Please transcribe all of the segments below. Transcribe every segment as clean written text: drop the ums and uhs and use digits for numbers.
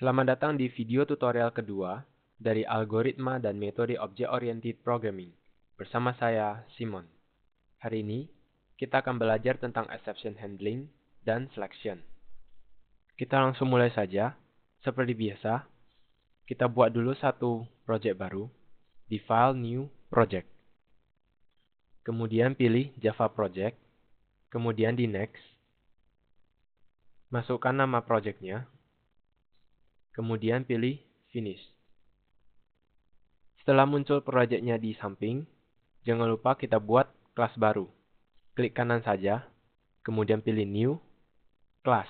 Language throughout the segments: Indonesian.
Selamat datang di video tutorial kedua dari algoritma dan metode Object-Oriented Programming bersama saya, Simon. Hari ini, kita akan belajar tentang exception handling dan selection. Kita langsung mulai saja. Seperti biasa, kita buat dulu satu project baru di file New Project. Kemudian pilih Java Project, kemudian di Next. Masukkan nama projectnya, kemudian pilih Finish. Setelah muncul proyeknya di samping, jangan lupa kita buat kelas baru. Klik kanan saja, kemudian pilih New, Class.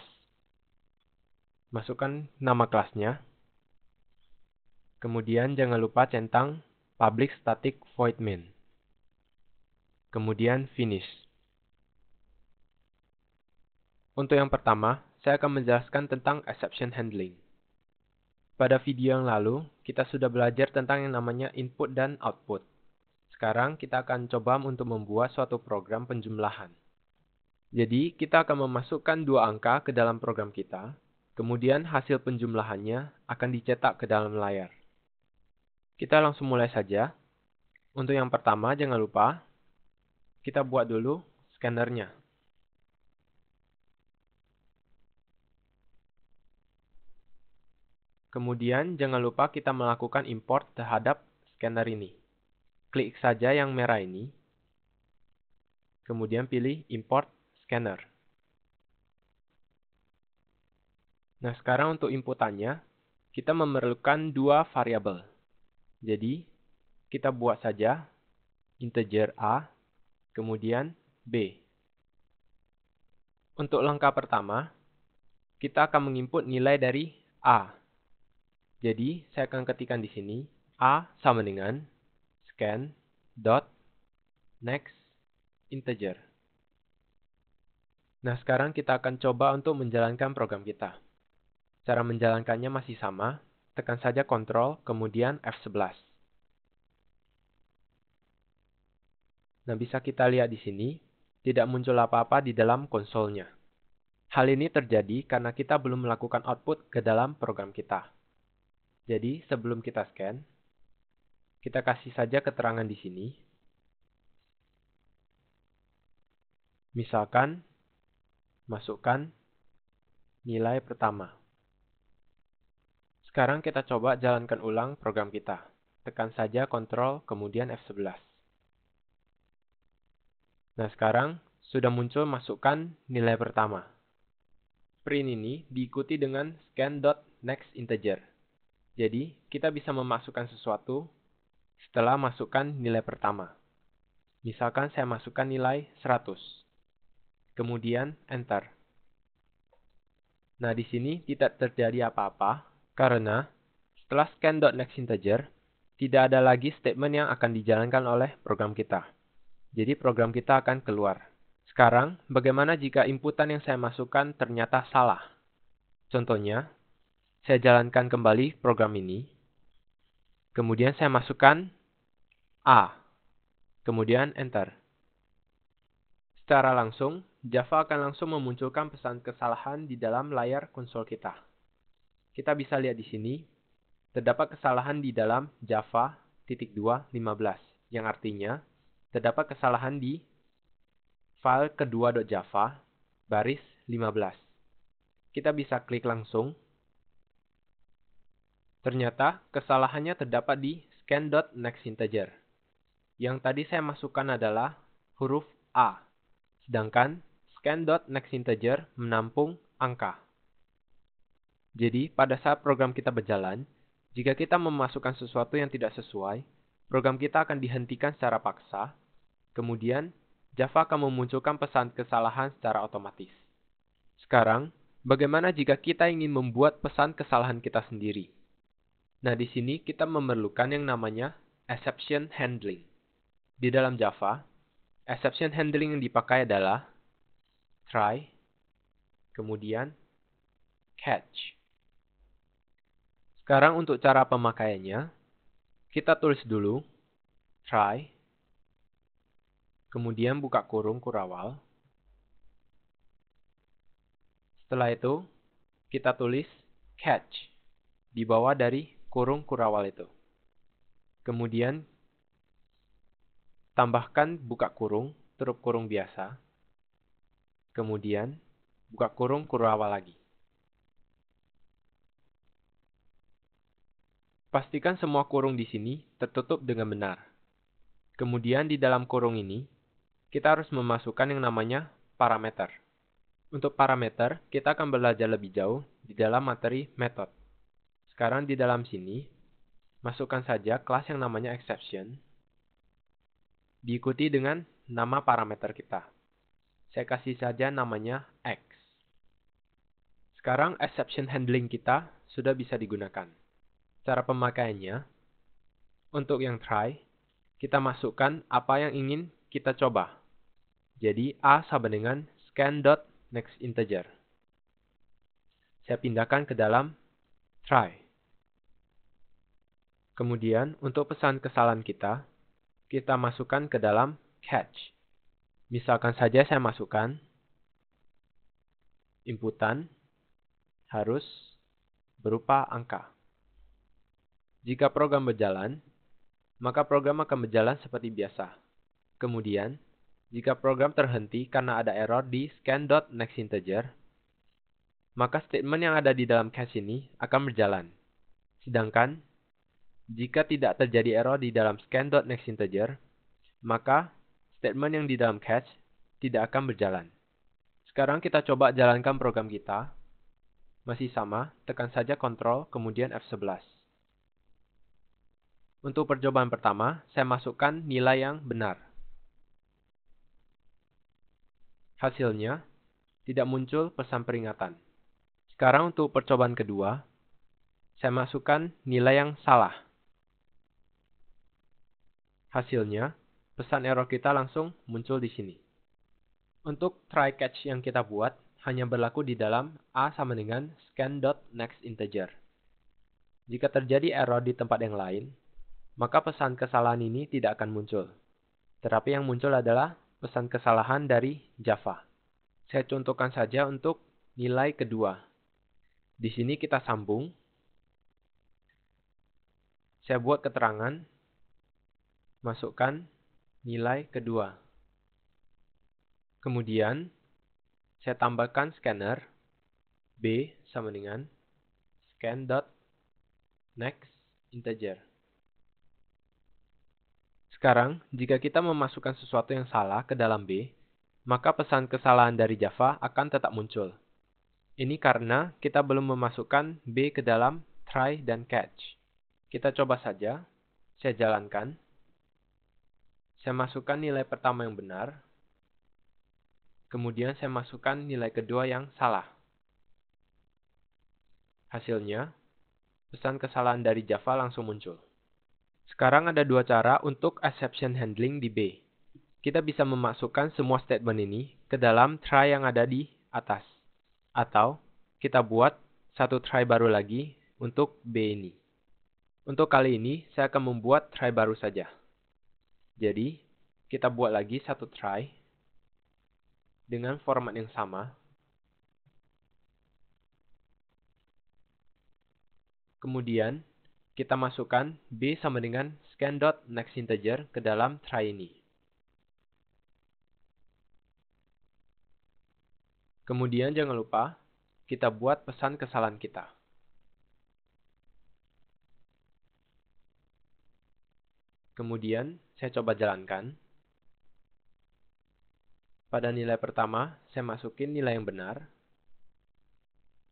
Masukkan nama kelasnya. Kemudian jangan lupa centang Public Static Void Main. Kemudian Finish. Untuk yang pertama, saya akan menjelaskan tentang exception handling. Pada video yang lalu, kita sudah belajar tentang yang namanya input dan output. Sekarang kita akan coba untuk membuat suatu program penjumlahan. Jadi, kita akan memasukkan dua angka ke dalam program kita, kemudian hasil penjumlahannya akan dicetak ke dalam layar. Kita langsung mulai saja. Untuk yang pertama, jangan lupa, kita buat dulu scannernya. Kemudian, jangan lupa kita melakukan import terhadap scanner ini. Klik saja yang merah ini, kemudian pilih import scanner. Nah, sekarang untuk inputannya, kita memerlukan dua variabel. Jadi, kita buat saja integer A, kemudian B. Untuk langkah pertama, kita akan menginput nilai dari A. Jadi, saya akan ketikkan di sini, A sama dengan scan dot next integer. Nah, sekarang kita akan coba untuk menjalankan program kita. Cara menjalankannya masih sama, tekan saja Ctrl, kemudian F11. Nah, bisa kita lihat di sini, tidak muncul apa-apa di dalam konsolnya. Hal ini terjadi karena kita belum melakukan output ke dalam program kita. Jadi, sebelum kita scan, kita kasih saja keterangan di sini. Misalkan, masukkan nilai pertama. Sekarang kita coba jalankan ulang program kita. Tekan saja Ctrl, kemudian F11. Nah, sekarang sudah muncul masukkan nilai pertama. Print ini diikuti dengan scan.nextInteger. Jadi, kita bisa memasukkan sesuatu setelah masukkan nilai pertama. Misalkan saya masukkan nilai 100. Kemudian Enter. Nah, di sini tidak terjadi apa-apa karena setelah scan.nextInteger, tidak ada lagi statement yang akan dijalankan oleh program kita. Jadi, program kita akan keluar. Sekarang, bagaimana jika inputan yang saya masukkan ternyata salah? Contohnya, saya jalankan kembali program ini. Kemudian saya masukkan A. Kemudian Enter. Secara langsung, Java akan langsung memunculkan pesan kesalahan di dalam layar konsol kita. Kita bisa lihat di sini, terdapat kesalahan di dalam Java.2.15, yang artinya terdapat kesalahan di file kedua.java baris 15. Kita bisa klik langsung. Ternyata kesalahannya terdapat di scan.nextInteger. Yang tadi saya masukkan adalah huruf A, sedangkan scan.nextInteger menampung angka. Jadi, pada saat program kita berjalan, jika kita memasukkan sesuatu yang tidak sesuai, program kita akan dihentikan secara paksa, kemudian Java akan memunculkan pesan kesalahan secara otomatis. Sekarang, bagaimana jika kita ingin membuat pesan kesalahan kita sendiri? Nah, di sini kita memerlukan yang namanya exception handling. Di dalam Java, exception handling yang dipakai adalah try, kemudian catch. Sekarang untuk cara pemakaiannya, kita tulis dulu try, kemudian buka kurung kurawal. Setelah itu, kita tulis catch. di bawah dari kurung kurawal itu. Kemudian tambahkan buka kurung, tutup kurung biasa. Kemudian buka kurung kurawal lagi. Pastikan semua kurung di sini tertutup dengan benar. Kemudian di dalam kurung ini, kita harus memasukkan yang namanya parameter. Untuk parameter, kita akan belajar lebih jauh di dalam materi method. Sekarang di dalam sini, masukkan saja kelas yang namanya exception, diikuti dengan nama parameter kita. Saya kasih saja namanya X. Sekarang exception handling kita sudah bisa digunakan. Cara pemakaiannya, untuk yang try, kita masukkan apa yang ingin kita coba. Jadi A sama dengan scan.nextInteger. Saya pindahkan ke dalam try. Kemudian untuk pesan kesalahan kita masukkan ke dalam catch. Misalkan saja saya masukkan inputan harus berupa angka. Jika program berjalan, maka program akan berjalan seperti biasa. Kemudian, jika program terhenti karena ada error di scan.nextInteger, maka statement yang ada di dalam catch ini akan berjalan. Sedangkan, jika tidak terjadi error di dalam scan.nextInteger, maka statement yang di dalam catch tidak akan berjalan. Sekarang kita coba jalankan program kita. Masih sama, tekan saja Ctrl, kemudian F11. Untuk percobaan pertama, saya masukkan nilai yang benar. Hasilnya, tidak muncul pesan peringatan. Sekarang untuk percobaan kedua, saya masukkan nilai yang salah. Hasilnya, pesan error kita langsung muncul di sini. Untuk try catch yang kita buat, hanya berlaku di dalam A sama dengan scan.nextInteger. Jika terjadi error di tempat yang lain, maka pesan kesalahan ini tidak akan muncul. Tetapi yang muncul adalah pesan kesalahan dari Java. Saya contohkan saja untuk nilai kedua. Di sini kita sambung. Saya buat keterangan. Masukkan nilai kedua. Kemudian, saya tambahkan scanner B sama dengan scan.nextInteger. Sekarang, jika kita memasukkan sesuatu yang salah ke dalam B, maka pesan kesalahan dari Java akan tetap muncul. Ini karena kita belum memasukkan B ke dalam try dan catch. Kita coba saja. Saya jalankan. Saya masukkan nilai pertama yang benar. Kemudian saya masukkan nilai kedua yang salah. Hasilnya, pesan kesalahan dari Java langsung muncul. Sekarang ada dua cara untuk exception handling di B. Kita bisa memasukkan semua statement ini ke dalam try yang ada di atas. Atau, kita buat satu try baru lagi untuk B ini. Untuk kali ini, saya akan membuat try baru saja. Jadi, kita buat lagi satu try dengan format yang sama. Kemudian, kita masukkan B sama dengan scan.nextInteger ke dalam try ini. Kemudian jangan lupa, kita buat pesan kesalahan kita. Kemudian, saya coba jalankan. Pada nilai pertama, saya masukin nilai yang benar.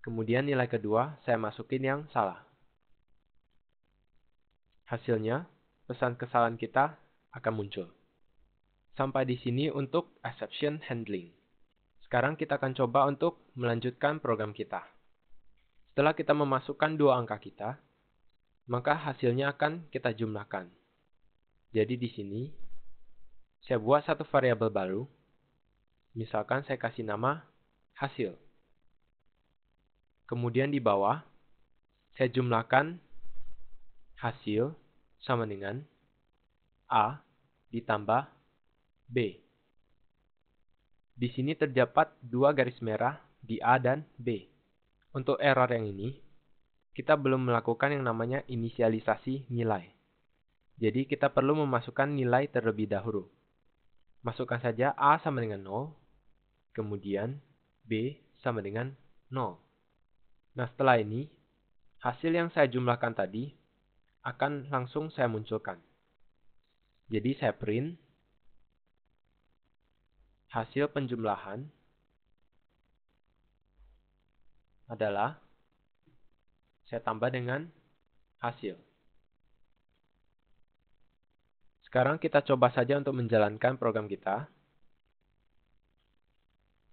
Kemudian nilai kedua, saya masukin yang salah. Hasilnya, pesan kesalahan kita akan muncul. Sampai di sini untuk exception handling. Sekarang kita akan coba untuk melanjutkan program kita. Setelah kita memasukkan dua angka kita, maka hasilnya akan kita jumlahkan. Jadi di sini, saya buat satu variabel baru. Misalkan saya kasih nama hasil. Kemudian di bawah, saya jumlahkan hasil sama dengan A ditambah B. Di sini terdapat dua garis merah di A dan B. Untuk error yang ini, kita belum melakukan yang namanya inisialisasi nilai. Jadi kita perlu memasukkan nilai terlebih dahulu. Masukkan saja A sama dengan 0, kemudian B sama dengan 0. Nah, setelah ini, hasil yang saya jumlahkan tadi akan langsung saya munculkan. Jadi saya print hasil penjumlahan adalah saya tambah dengan hasil. Sekarang kita coba saja untuk menjalankan program kita.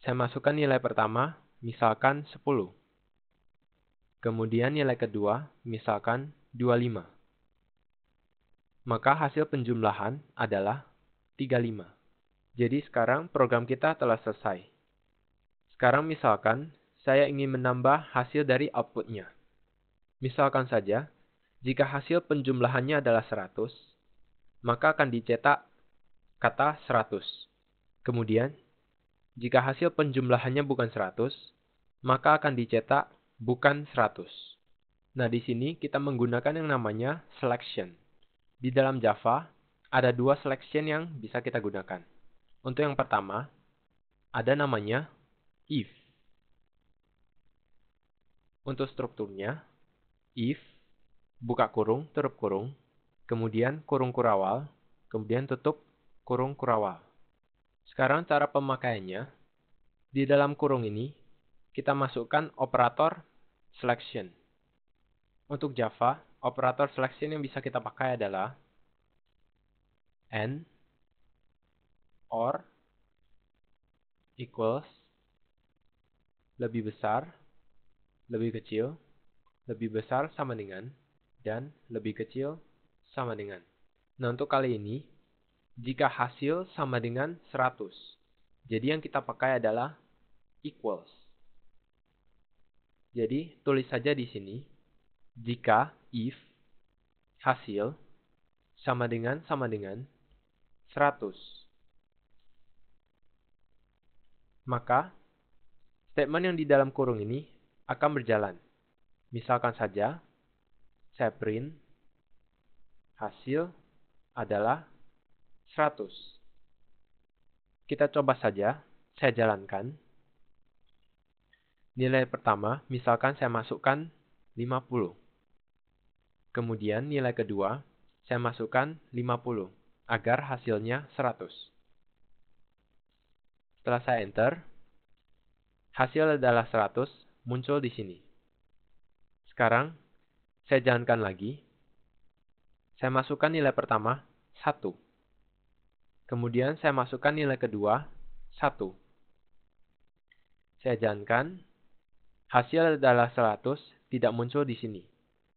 Saya masukkan nilai pertama, misalkan 10. Kemudian nilai kedua, misalkan 25. Maka hasil penjumlahan adalah 35. Jadi sekarang program kita telah selesai. Sekarang misalkan saya ingin menambah hasil dari outputnya. Misalkan saja, jika hasil penjumlahannya adalah 100, maka akan dicetak kata 100. Kemudian, jika hasil penjumlahannya bukan 100, maka akan dicetak bukan 100. Nah, di sini kita menggunakan yang namanya selection. Di dalam Java, ada dua selection yang bisa kita gunakan. Untuk yang pertama, ada namanya if. Untuk strukturnya, if, buka kurung, tutup kurung, kemudian kurung kurawal, kemudian tutup kurung kurawal. Sekarang cara pemakaiannya, di dalam kurung ini, kita masukkan operator selection. Untuk Java, operator selection yang bisa kita pakai adalah and, or, equals, lebih besar, lebih kecil, lebih besar sama dengan, dan lebih kecil sama dengan. Nah, untuk kali ini, jika hasil sama dengan 100, jadi yang kita pakai adalah equals. Jadi, tulis saja di sini, jika if hasil sama dengan 100, maka statement yang di dalam kurung ini akan berjalan. Misalkan saja, saya print hasil adalah 100. Kita coba saja, saya jalankan. Nilai pertama, misalkan saya masukkan 50. Kemudian nilai kedua, saya masukkan 50, agar hasilnya 100. Setelah saya enter, hasil adalah 100, muncul di sini. Sekarang, saya jalankan lagi. Saya masukkan nilai pertama, 1. Kemudian saya masukkan nilai kedua, 1. Saya jalankan, hasil adalah 100, tidak muncul di sini.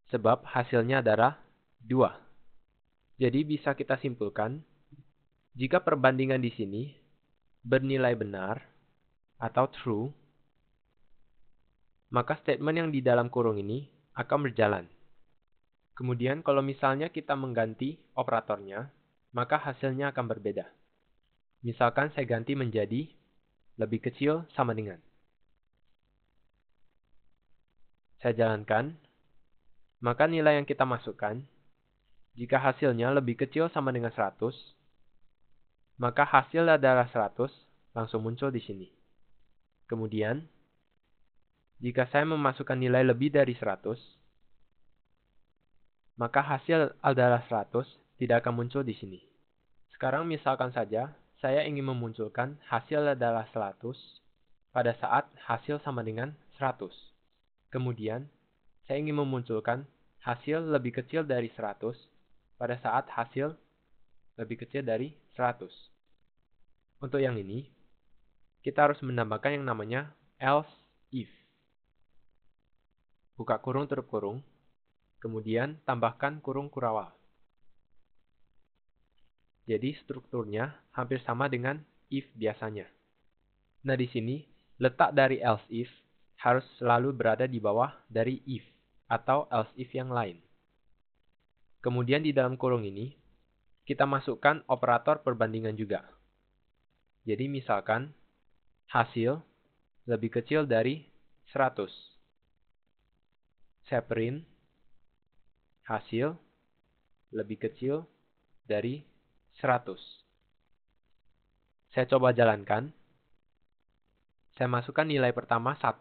Sebab hasilnya adalah 2. Jadi bisa kita simpulkan, jika perbandingan di sini bernilai benar atau true, maka statement yang di dalam kurung ini akan berjalan. Kemudian kalau misalnya kita mengganti operatornya, maka hasilnya akan berbeda. Misalkan saya ganti menjadi lebih kecil sama dengan. Saya jalankan, maka nilai yang kita masukkan, jika hasilnya lebih kecil sama dengan 100, maka hasil adalah 100 langsung muncul di sini. Kemudian, jika saya memasukkan nilai lebih dari 100, maka hasil adalah 100 tidak akan muncul di sini. Sekarang misalkan saja, saya ingin memunculkan hasil adalah 100 pada saat hasil sama dengan 100. Kemudian, saya ingin memunculkan hasil lebih kecil dari 100 pada saat hasil lebih kecil dari 100. Untuk yang ini, kita harus menambahkan yang namanya else if. Buka kurung tutup kurung, kemudian tambahkan kurung kurawal. Jadi strukturnya hampir sama dengan if biasanya. Nah, di sini letak dari else if harus selalu berada di bawah dari if atau else if yang lain. Kemudian di dalam kurung ini kita masukkan operator perbandingan juga. Jadi misalkan hasil lebih kecil dari 100. saya print hasil lebih kecil dari 100. Saya coba jalankan. Saya masukkan nilai pertama 1,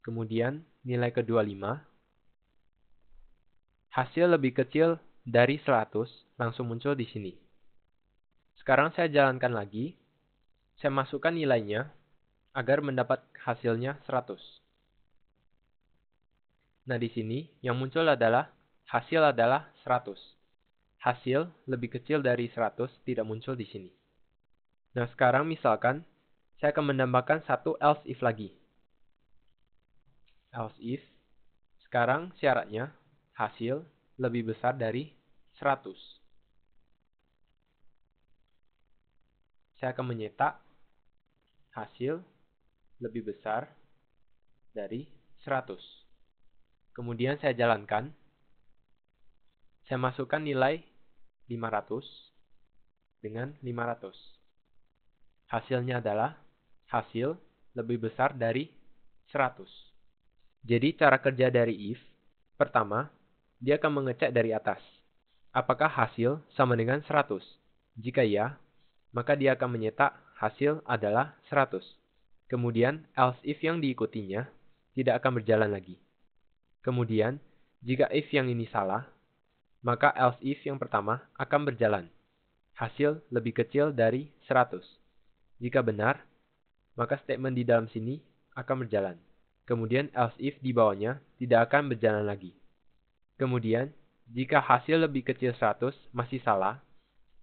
kemudian nilai kedua 5. Hasil lebih kecil dari 100 langsung muncul di sini. Sekarang saya jalankan lagi. Saya masukkan nilainya agar mendapat hasilnya 100. Nah, di sini yang muncul adalah hasil adalah 100. Hasil lebih kecil dari 100 tidak muncul di sini. Nah, sekarang misalkan saya akan menambahkan satu else if lagi. Else if, sekarang syaratnya hasil lebih besar dari 100. Saya akan menyetak hasil lebih besar dari 100. Kemudian saya jalankan. Saya masukkan nilai 500 dengan 500. Hasilnya adalah hasil lebih besar dari 100. Jadi cara kerja dari if, pertama, dia akan mengecek dari atas. Apakah hasil sama dengan 100? Jika ya, maka dia akan menyetak hasil adalah 100. Kemudian else if yang diikutinya tidak akan berjalan lagi. Kemudian, jika if yang ini salah, maka else if yang pertama akan berjalan. Hasil lebih kecil dari 100. Jika benar, maka statement di dalam sini akan berjalan. Kemudian else if di bawahnya tidak akan berjalan lagi. Kemudian, jika hasil lebih kecil 100 masih salah,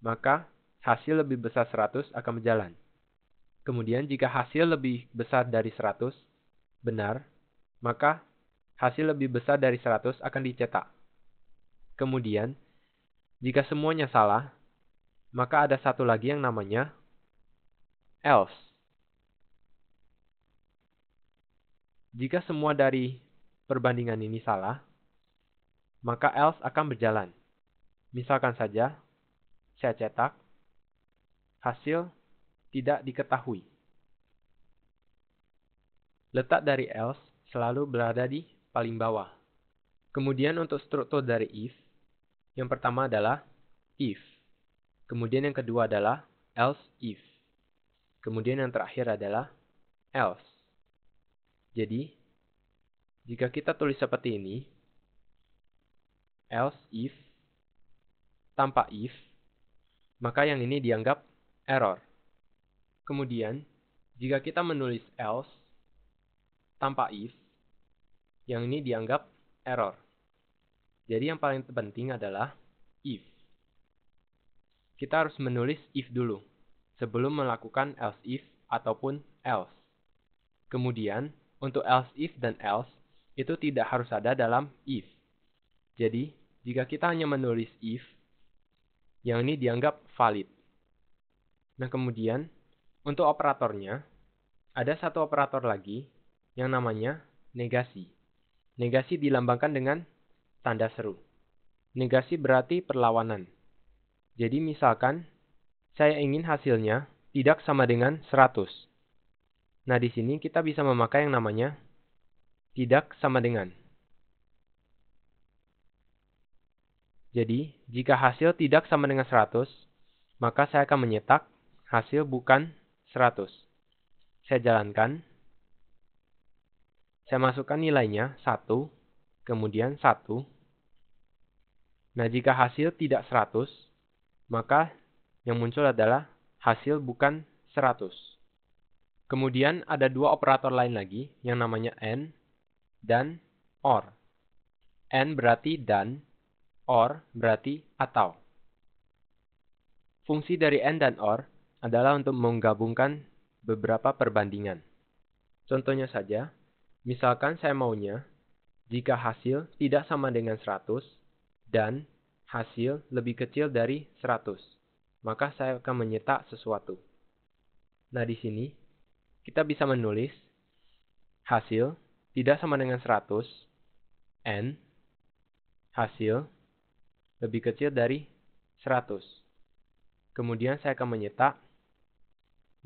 maka hasil lebih besar 100 akan berjalan. Kemudian, jika hasil lebih besar dari 100 benar, maka hasil lebih besar dari 100 akan dicetak. Kemudian, jika semuanya salah, maka ada satu lagi yang namanya else. Jika semua dari perbandingan ini salah, maka else akan berjalan. Misalkan saja, saya cetak, hasil tidak diketahui. Letak dari else selalu berada di paling bawah. Kemudian untuk struktur dari if, yang pertama adalah if. Kemudian yang kedua adalah else if. Kemudian yang terakhir adalah else. Jadi, jika kita tulis seperti ini, else if tanpa if, maka yang ini dianggap error. Kemudian, jika kita menulis else tanpa if, yang ini dianggap error. Jadi yang paling penting adalah if. Kita harus menulis if dulu, sebelum melakukan else if ataupun else. Kemudian, untuk else if dan else, itu tidak harus ada dalam if. Jadi, jika kita hanya menulis if, yang ini dianggap valid. Nah, kemudian, untuk operatornya, ada satu operator lagi yang namanya negasi. Negasi dilambangkan dengan tanda seru. Negasi berarti perlawanan. Jadi misalkan, saya ingin hasilnya tidak sama dengan 100. Nah, di sini kita bisa memakai yang namanya tidak sama dengan. Jadi, jika hasil tidak sama dengan 100, maka saya akan menyetak hasil bukan 100. Saya jalankan. Saya masukkan nilainya 1, kemudian 1. Nah, jika hasil tidak 100, maka yang muncul adalah hasil bukan 100. Kemudian ada dua operator lain lagi yang namanya AND dan OR. AND berarti dan, OR berarti atau. Fungsi dari AND dan OR adalah untuk menggabungkan beberapa perbandingan. Contohnya saja, misalkan saya maunya jika hasil tidak sama dengan 100 dan hasil lebih kecil dari 100, maka saya akan menyetak sesuatu. Nah, di sini kita bisa menulis hasil tidak sama dengan 100 and hasil lebih kecil dari 100. Kemudian saya akan menyetak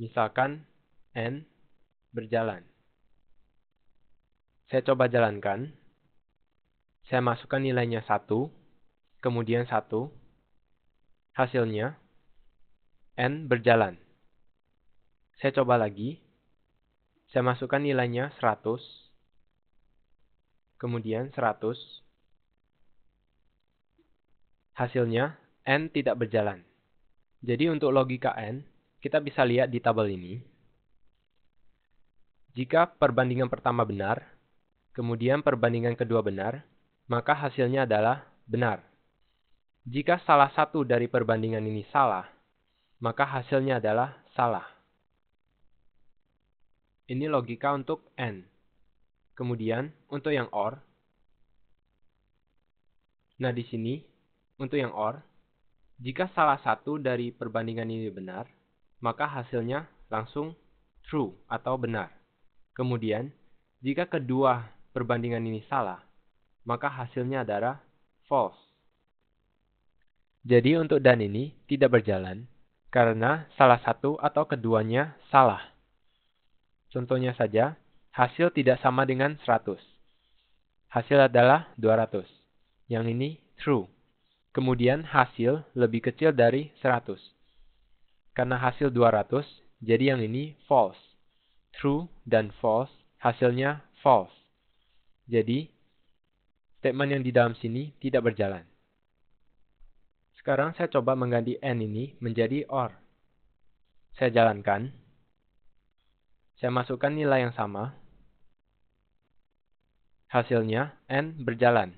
misalkan and berjalan. Saya coba jalankan. Saya masukkan nilainya 1, kemudian 1. Hasilnya, N berjalan. Saya coba lagi. Saya masukkan nilainya 100, kemudian 100. Hasilnya, N tidak berjalan. Jadi untuk logika N, kita bisa lihat di tabel ini. Jika perbandingan pertama benar, kemudian perbandingan kedua benar, maka hasilnya adalah benar. Jika salah satu dari perbandingan ini salah, maka hasilnya adalah salah. Ini logika untuk N. Kemudian, untuk yang OR. Nah, di sini, untuk yang OR, jika salah satu dari perbandingan ini benar, maka hasilnya langsung true atau benar. Kemudian, jika kedua perbandingan ini salah, maka hasilnya adalah false. Jadi untuk dan ini tidak berjalan, karena salah satu atau keduanya salah. Contohnya saja, hasil tidak sama dengan 100. Hasil adalah 200. Yang ini true. Kemudian hasil lebih kecil dari 100. Karena hasil 200, jadi yang ini false. True dan false, hasilnya false. Jadi, statement yang di dalam sini tidak berjalan. Sekarang saya coba mengganti N ini menjadi OR. Saya jalankan. Saya masukkan nilai yang sama. Hasilnya, N berjalan.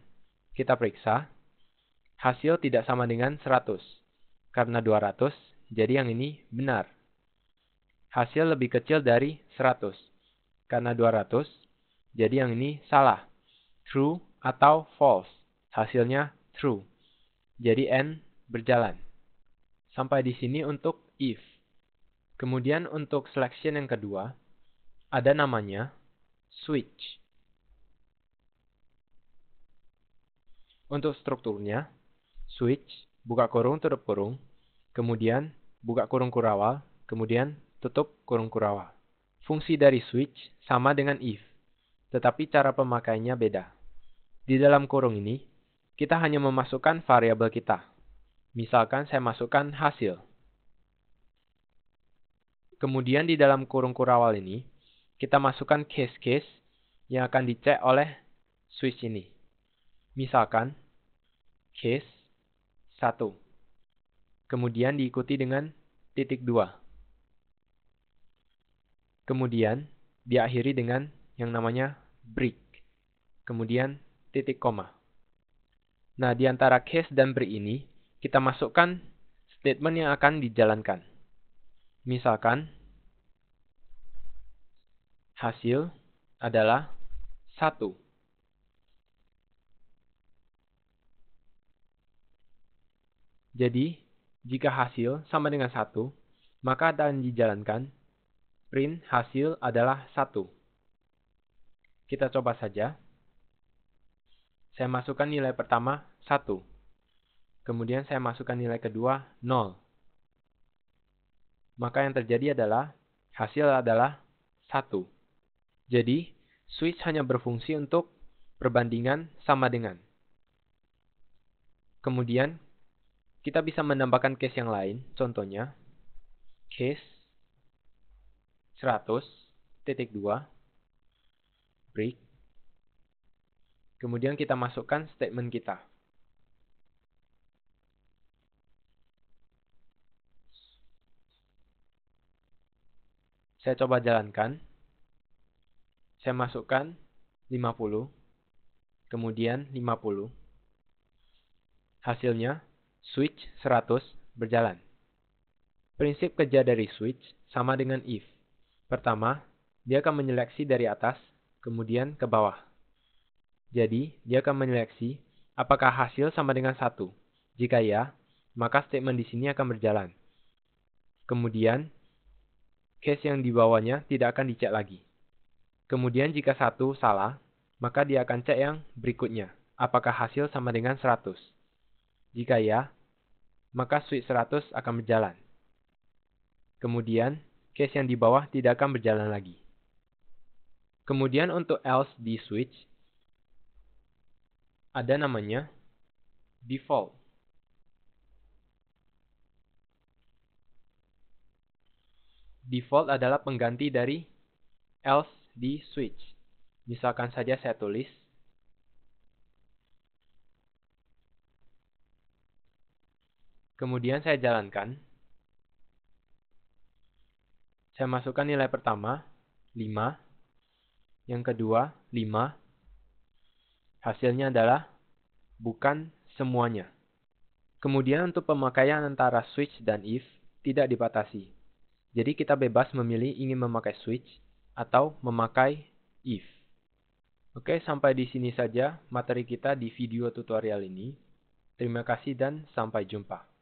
Kita periksa. Hasil tidak sama dengan 100. Karena 200, jadi yang ini benar. Hasil lebih kecil dari 100. Karena 200, jadi yang ini salah. True atau false. Hasilnya true. Jadi N berjalan. Sampai di sini untuk if. Kemudian untuk selection yang kedua, ada namanya switch. Untuk strukturnya, switch, buka kurung, tutup kurung, kemudian buka kurung kurawal, kemudian tutup kurung kurawal. Fungsi dari switch sama dengan if, tetapi cara pemakaiannya beda. Di dalam kurung ini, kita hanya memasukkan variabel kita. Misalkan saya masukkan hasil. Kemudian di dalam kurung kurawal ini, kita masukkan case-case yang akan dicek oleh switch ini. Misalkan, case 1. Kemudian diikuti dengan titik 2. Kemudian diakhiri dengan yang namanya break. Kemudian titik koma. Nah, di antara case dan break ini, kita masukkan statement yang akan dijalankan. Misalkan, hasil adalah 1. Jadi, jika hasil sama dengan 1, maka akan dijalankan print hasil adalah 1. Kita coba saja. Saya masukkan nilai pertama 1. Kemudian saya masukkan nilai kedua 0. Maka yang terjadi adalah hasil adalah 1. Jadi, switch hanya berfungsi untuk perbandingan sama dengan. Kemudian, kita bisa menambahkan case yang lain. Contohnya, case 100, titik 2, break. Kemudian kita masukkan statement kita. Saya coba jalankan. Saya masukkan 50, kemudian 50. Hasilnya, switch 100 berjalan. Prinsip kerja dari switch sama dengan if. Pertama, dia akan menyeleksi dari atas, kemudian ke bawah. Jadi, dia akan menyeleksi apakah hasil sama dengan 1. Jika ya, maka statement di sini akan berjalan. Kemudian, case yang di bawahnya tidak akan dicek lagi. Kemudian jika 1 salah, maka dia akan cek yang berikutnya. Apakah hasil sama dengan 100? Jika ya, maka switch 100 akan berjalan. Kemudian, case yang di bawah tidak akan berjalan lagi. Kemudian untuk else di switch, ada namanya default. Default adalah pengganti dari else di switch. Misalkan saja saya tulis kemudian saya jalankan. Saya masukkan nilai pertama, 5. Yang kedua, 5. Hasilnya adalah bukan semuanya. Kemudian untuk pemakaian antara switch dan if tidak dibatasi. Jadi kita bebas memilih ingin memakai switch atau memakai if. Oke, sampai di sini saja materi kita di video tutorial ini. Terima kasih dan sampai jumpa.